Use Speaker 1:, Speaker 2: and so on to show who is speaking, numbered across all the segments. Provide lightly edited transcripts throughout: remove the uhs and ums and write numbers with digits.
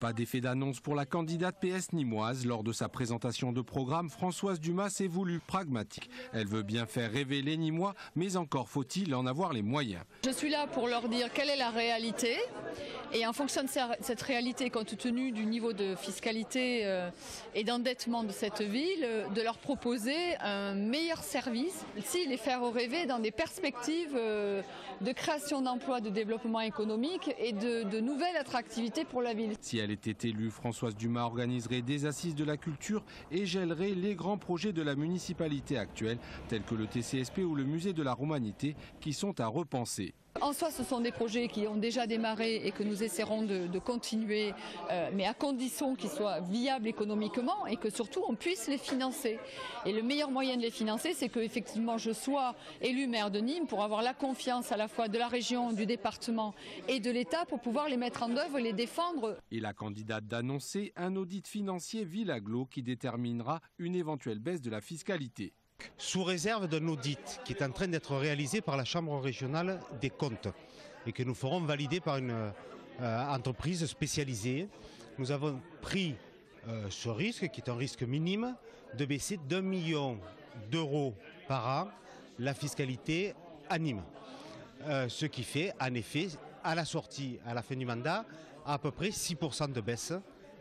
Speaker 1: Pas d'effet d'annonce pour la candidate PS nîmoise. Lors de sa présentation de programme, Françoise Dumas s'est voulue pragmatique. Elle veut bien faire rêver les Nîmois, mais encore faut-il en avoir les moyens.
Speaker 2: Je suis là pour leur dire quelle est la réalité et en fonction de cette réalité, compte tenu du niveau de fiscalité et d'endettement de cette ville, de leur proposer un meilleur service, les faire rêver dans des perspectives de création d'emplois, de développement économique et de nouvelles attractivités pour la ville.
Speaker 1: Si elle était élue, Françoise Dumas organiserait des assises de la culture et gèlerait les grands projets de la municipalité actuelle, tels que le TCSP ou le musée de la Romanité, qui sont à repenser.
Speaker 2: En soi, ce sont des projets qui ont déjà démarré et que nous essaierons de continuer, mais à condition qu'ils soient viables économiquement et que surtout on puisse les financer. Et le meilleur moyen de les financer, c'est qu'effectivement je sois élu maire de Nîmes pour avoir la confiance à la fois de la région, du département et de l'État pour pouvoir les mettre en œuvre et les défendre.
Speaker 1: Et la candidate d'annoncer un audit financier Villaglo qui déterminera une éventuelle baisse de la fiscalité.
Speaker 3: Sous réserve d'un audit qui est en train d'être réalisé par la Chambre régionale des comptes et que nous ferons valider par une entreprise spécialisée. Nous avons pris ce risque, qui est un risque minime, de baisser d'1 million d'euros par an la fiscalité à Nîmes. Ce qui fait en effet, à la sortie, à la fin du mandat, à peu près 6% de baisse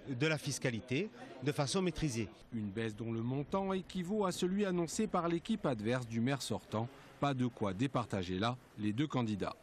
Speaker 3: de la fiscalité de façon maîtrisée.
Speaker 1: Une baisse dont le montant équivaut à celui annoncé par l'équipe adverse du maire sortant. Pas de quoi départager là les deux candidats.